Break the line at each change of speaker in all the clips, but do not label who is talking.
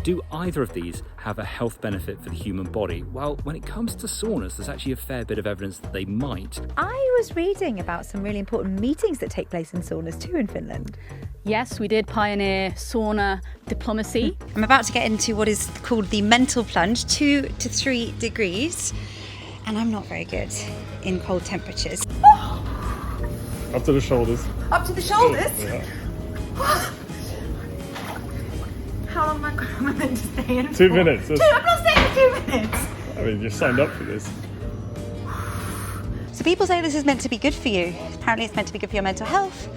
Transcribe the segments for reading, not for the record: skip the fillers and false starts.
do either of these have a health benefit for the human body? Well, when it comes to saunas, there's actually a fair bit of evidence that they might.
I was reading about some really important meetings that take place in saunas too in Finland.
Yes, we did pioneer sauna diplomacy.
I'm about to get into what is called the mental plunge, 2 to 3 degrees, and I'm not very good in cold temperatures.
Up to the shoulders.
Up to the shoulders?
Yeah.
How long am I meant to stay in?
2 minutes.
I'm not staying for 2 minutes.
I mean, you signed up for this.
So people say this is meant to be good for you. Apparently it's meant to be good for your mental health,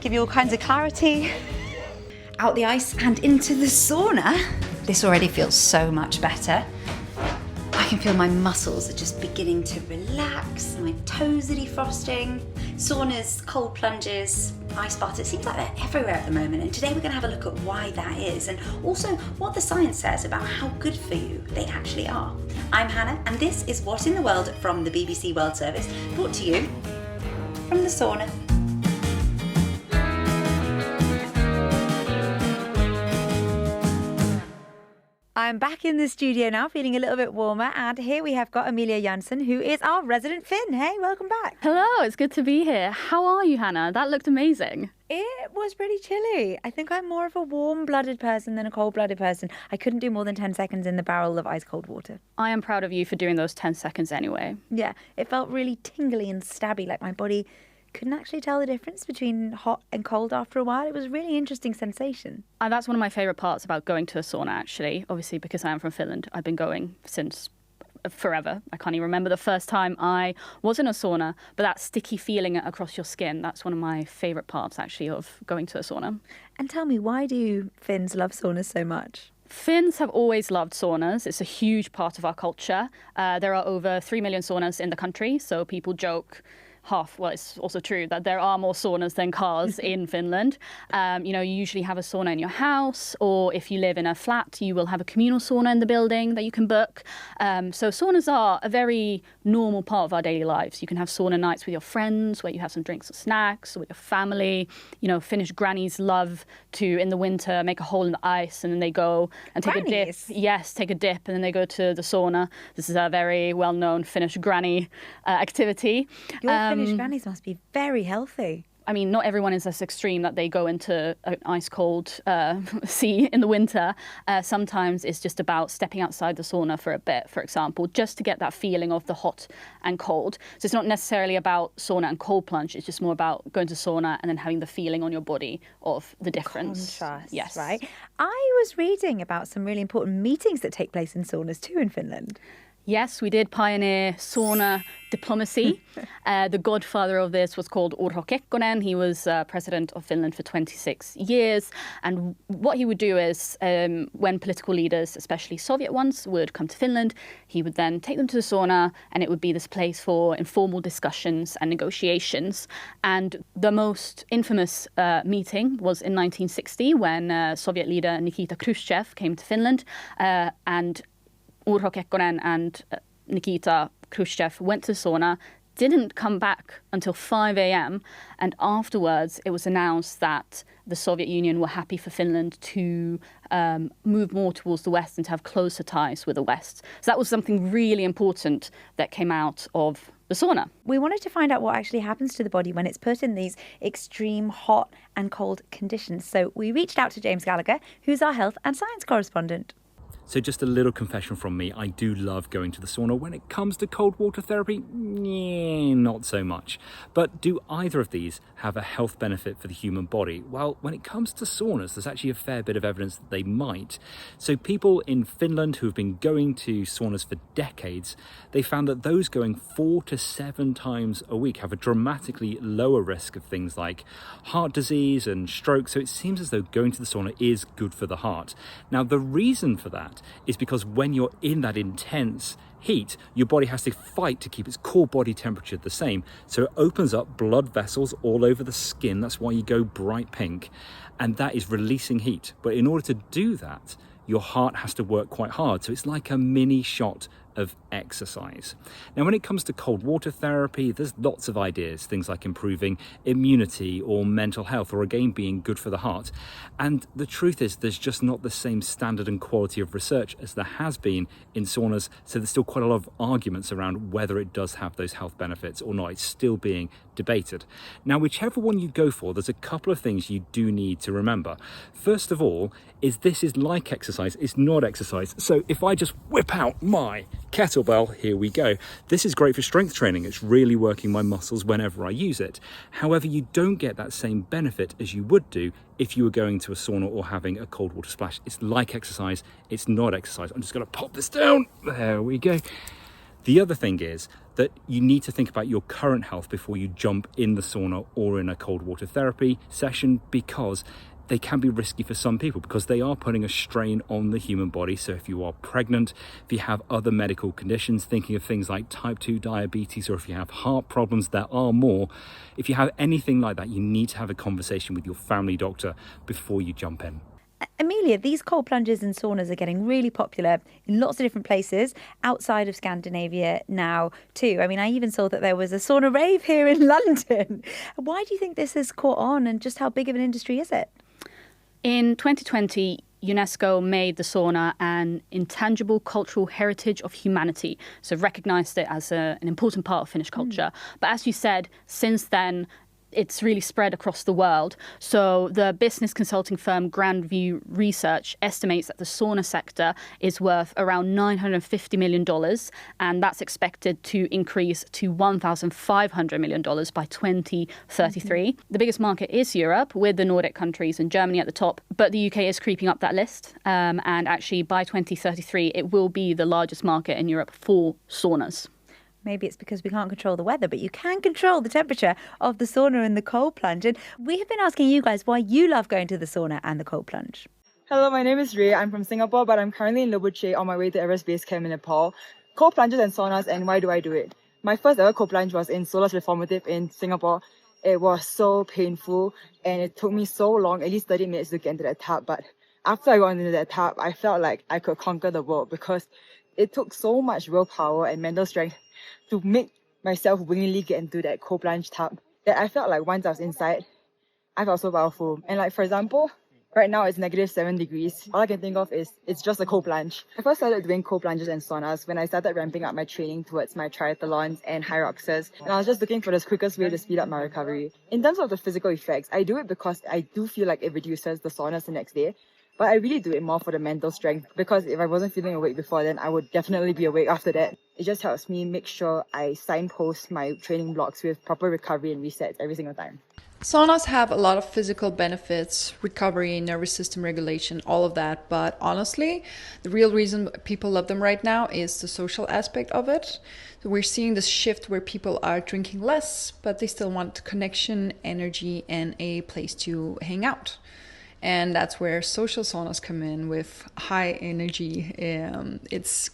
give you all kinds of clarity. Out the ice and into the sauna. This already feels so much better. I can feel my muscles are just beginning to relax, my toes are defrosting. Saunas, cold plunges, ice baths, it seems like they're everywhere at the moment, and today we're going to have a look at why that is and also what the science says about how good for you they actually are. I'm Hannah and this is What in the World from the BBC World Service, brought to you from the sauna. I'm back in the studio now, feeling a little bit warmer, and here we have got Amelia Janssen, who is our resident Finn. Hey, welcome back.
Hello, it's good to be here. How are you, Hannah? That looked amazing.
It was pretty chilly. I think I'm more of a warm-blooded person than a cold-blooded person. I couldn't do more than 10 seconds in the barrel of ice-cold water.
I am proud of you for doing those 10 seconds anyway.
Yeah, it felt really tingly and stabby, like my body couldn't actually tell the difference between hot and cold after a while. It was a really interesting sensation.
That's one of my favourite parts about going to a sauna, actually. Obviously, because I am from Finland, I've been going since forever. I can't even remember the first time I was in a sauna, but that sticky feeling across your skin, that's one of my favourite parts, actually, of going to a sauna.
And tell me, why do Finns love saunas so much?
Finns have always loved saunas. It's a huge part of our culture. There are over 3 million saunas in the country, so people joke it's also true that there are more saunas than cars in Finland. You usually have a sauna in your house, or if you live in a flat, you will have a communal sauna in the building that you can book. So saunas are a very normal part of our daily lives. You can have sauna nights with your friends, where you have some drinks or snacks, or with your family. Finnish grannies love to, in the winter, make a hole in the ice, and then they go and take a dip. Yes, take a dip, and then they go to the sauna. This is a very well-known Finnish granny activity.
Your Finnish grannies must be very healthy.
I mean, not everyone is as extreme that they go into an ice-cold sea in the winter. Sometimes it's just about stepping outside the sauna for a bit, for example, just to get that feeling of the hot and cold. So it's not necessarily about sauna and cold plunge. It's just more about going to sauna and then having the feeling on your body of the difference.
Contrast,
yes.
Right? I was reading about some really important meetings that take place in saunas too in Finland.
Yes, we did pioneer sauna diplomacy. The godfather of this was called Urho Kekkonen. He was president of Finland for 26 years. And what he would do is when political leaders, especially Soviet ones, would come to Finland, he would then take them to the sauna, and it would be this place for informal discussions and negotiations. And the most infamous meeting was in 1960 when Soviet leader Nikita Khrushchev came to Finland and Urho Kekkonen and Nikita Khrushchev went to the sauna, didn't come back until 5 a.m. And afterwards, it was announced that the Soviet Union were happy for Finland to move more towards the West and to have closer ties with the West. So that was something really important that came out of the sauna.
We wanted to find out what actually happens to the body when it's put in these extreme hot and cold conditions. So we reached out to James Gallagher, who's our health and science correspondent.
So just a little confession from me, I do love going to the sauna. When it comes to cold water therapy, not so much. But do either of these have a health benefit for the human body? Well, when it comes to saunas, there's actually a fair bit of evidence that they might. So people in Finland who have been going to saunas for decades, they found that those going 4 to 7 times a week have a dramatically lower risk of things like heart disease and stroke. So it seems as though going to the sauna is good for the heart. Now, the reason for that is because when you're in that intense heat, your body has to fight to keep its core body temperature the same. So it opens up blood vessels all over the skin. That's why you go bright pink. And that is releasing heat. But in order to do that, your heart has to work quite hard. So it's like a mini shot of exercise. Now, when it comes to cold water therapy, there's lots of ideas, things like improving immunity or mental health, or again being good for the heart. And the truth is, there's just not the same standard and quality of research as there has been in saunas, so there's still quite a lot of arguments around whether it does have those health benefits or not. It's still being debated. Now, whichever one you go for, there's a couple of things you do need to remember. First of all, this is like exercise, it's not exercise. So if I just whip out my kettlebell, here we go. This is great for strength training. It's really working my muscles whenever I use it. However, you don't get that same benefit as you would do if you were going to a sauna or having a cold water splash. It's like exercise, it's not exercise. I'm just going to pop this down. There we go. The other thing is that you need to think about your current health before you jump in the sauna or in a cold water therapy session, because they can be risky for some people because they are putting a strain on the human body. So if you are pregnant, if you have other medical conditions, thinking of things like type 2 diabetes, or if you have heart problems, there are more. If you have anything like that, you need to have a conversation with your family doctor before you jump in.
Amelia, these cold plunges and saunas are getting really popular in lots of different places outside of Scandinavia now too. I mean, I even saw that there was a sauna rave here in London. Why do you think this has caught on, and just how big of an industry is it?
In 2020, UNESCO made the sauna an intangible cultural heritage of humanity, so recognised it as an important part of Finnish culture. But as you said, since then, it's really spread across the world. So the business consulting firm Grandview Research estimates that the sauna sector is worth around $950 million, and that's expected to increase to $1,500 million by 2033. The biggest market is Europe, with the Nordic countries and Germany at the top, but the UK is creeping up that list. And actually, by 2033, it will be the largest market in Europe for saunas.
Maybe it's because we can't control the weather, but you can control the temperature of the sauna and the cold plunge. And we have been asking you guys why you love going to the sauna and the cold plunge.
Hello, my name is Ray. I'm from Singapore, but I'm currently in Lobuche on my way to Everest Base Camp in Nepal. Cold plunges and saunas, and why do I do it? My first ever cold plunge was in Solas Reformative in Singapore. It was so painful, and it took me so long, at least 30 minutes to get into that tub. But after I got into that tub, I felt like I could conquer the world, because it took so much willpower and mental strength to make myself willingly get into that cold plunge tub, that I felt like once I was inside, I felt so powerful. And like, for example, right now it's -7 degrees. All I can think of is it's just a cold plunge. I first started doing cold plunges and saunas when I started ramping up my training towards my triathlons and Hyroxes, and I was just looking for the quickest way to speed up my recovery. In terms of the physical effects, I do it because I do feel like it reduces the soreness the next day. But I really do it more for the mental strength, because if I wasn't feeling awake before, then I would definitely be awake after that. It just helps me make sure I signpost my training blocks with proper recovery and resets every single time.
Saunas have a lot of physical benefits, recovery, nervous system regulation, all of that. But honestly, the real reason people love them right now is the social aspect of it. So we're seeing this shift where people are drinking less, but they still want connection, energy, and a place to hang out. And that's where social saunas come in with high energy. It's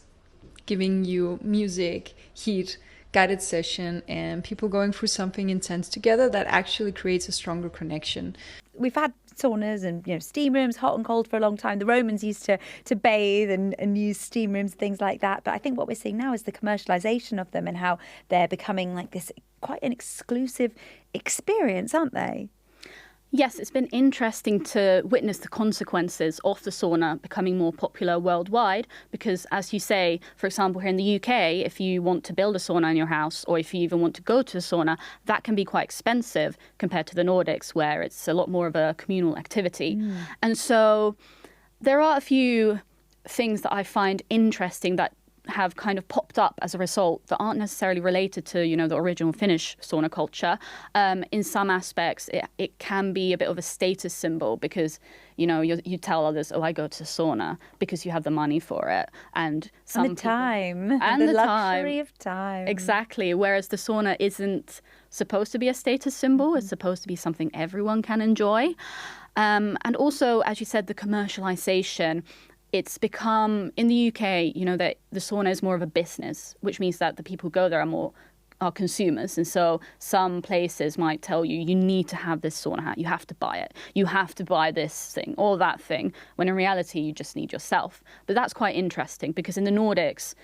giving you music, heat, guided session, and people going through something intense together that actually creates a stronger connection.
We've had saunas and steam rooms, hot and cold, for a long time. The Romans used to bathe and use steam rooms, things like that. But I think what we're seeing now is the commercialization of them and how they're becoming like this quite an exclusive experience, aren't they?
Yes, it's been interesting to witness the consequences of the sauna becoming more popular worldwide, because, as you say, for example, here in the UK, if you want to build a sauna in your house, or if you even want to go to a sauna, that can be quite expensive compared to the Nordics, where it's a lot more of a communal activity. And so there are a few things that I find interesting that have kind of popped up as a result that aren't necessarily related to, the original Finnish sauna culture. In some aspects, it can be a bit of a status symbol, because, you tell others, oh, I go to sauna, because you have the money for it. And
the time.
And
the
luxury
of time.
Exactly. Whereas the sauna isn't supposed to be a status symbol. It's supposed to be something everyone can enjoy. And also, as you said, the commercialization. It's become, in the UK, that the sauna is more of a business, which means that the people who go there are consumers. And so some places might tell you need to have this sauna hat, you have to buy it, you have to buy this thing or that thing, when in reality you just need yourself. But that's quite interesting, because in the Nordics,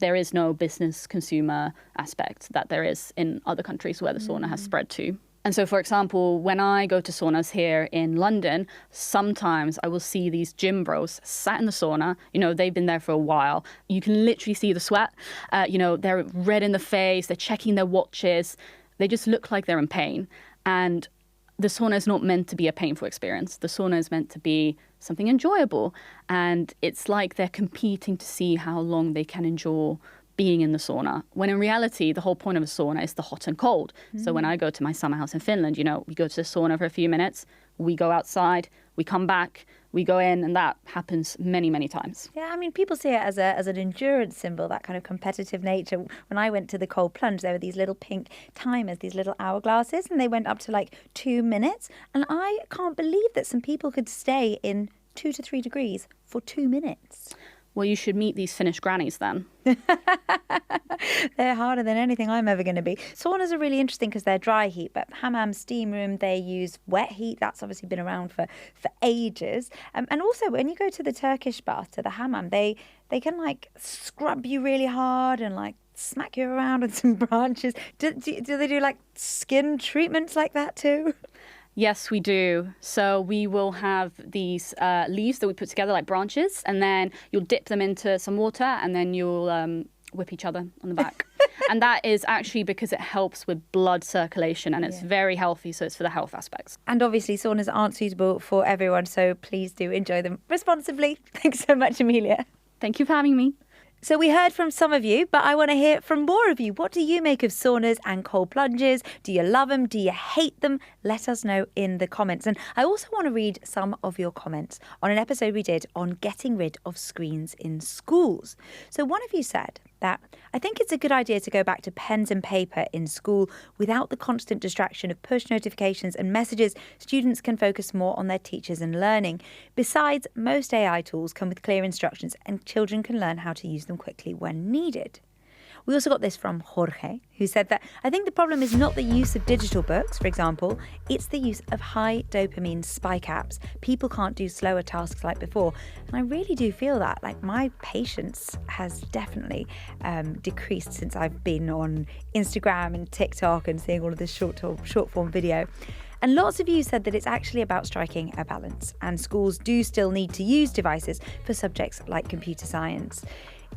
there is no business consumer aspect that there is in other countries where the sauna has spread to. And so, for example, when I go to saunas here in London, sometimes I will see these gym bros sat in the sauna. You know, they've been there for a while. You can literally see the sweat. You know, they're red in the face. They're checking their watches. They just look like they're in pain. And the sauna is not meant to be a painful experience. The sauna is meant to be something enjoyable. And it's like they're competing to see how long they can endure being in the sauna, when in reality, the whole point of a sauna is the hot and cold. So when I go to my summer house in Finland, you know, we go to the sauna for a few minutes, we go outside, we come back, we go in, and that happens many, many times.
Yeah, I mean, people see it as an endurance symbol, that kind of competitive nature. When I went to the cold plunge, there were these little pink timers, these little hourglasses, and they went up to like 2 minutes. And I can't believe that some people could stay in 2 to 3 degrees for 2 minutes.
Well, you should meet these Finnish grannies then.
They're harder than anything I'm ever going to be. Saunas are really interesting because they're dry heat, but hammam, steam room, they use wet heat. That's obviously been around for ages. And also, when you go to the Turkish bath, to the hammam, they can like scrub you really hard and like smack you around with some branches. Do they do like skin treatments like that too?
Yes, we do. So we will have these leaves that we put together like branches, and then you'll dip them into some water, and then you'll whip each other on the back. And that is actually because it helps with blood circulation, and it's very healthy, so it's for the health aspects.
And obviously saunas aren't suitable for everyone, so please do enjoy them responsibly. Thanks so much, Amelia.
Thank you for having me.
So we heard from some of you, but I want to hear from more of you. What do you make of saunas and cold plunges? Do you love them? Do you hate them? Let us know in the comments. And I also want to read some of your comments on an episode we did on getting rid of screens in schools. So one of you said that I think it's a good idea to go back to pens and paper in school without the constant distraction of push notifications and messages. Students can focus more on their teachers and learning. Besides, most AI tools come with clear instructions and children can learn how to use them quickly when needed. We also got this from Jorge, who said that I think the problem is not the use of digital books, for example, it's the use of high dopamine spike apps. People can't do slower tasks like before. And I really do feel that. Like, my patience has definitely decreased since I've been on Instagram and TikTok and seeing all of this short form video. And lots of you said that it's actually about striking a balance, and schools do still need to use devices for subjects like computer science.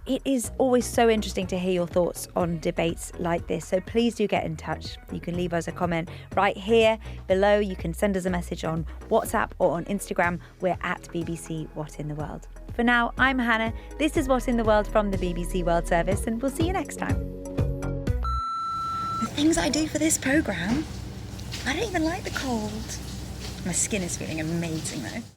It is always so interesting to hear your thoughts on debates like this, so please do get in touch. You can leave us a comment right here below. You can send us a message on WhatsApp or on Instagram. We're at BBC What in the World. For now, I'm Hannah. This is What in the World from the BBC World Service, and we'll see you next time. The things I do for this programme, I don't even like the cold. My skin is feeling amazing though.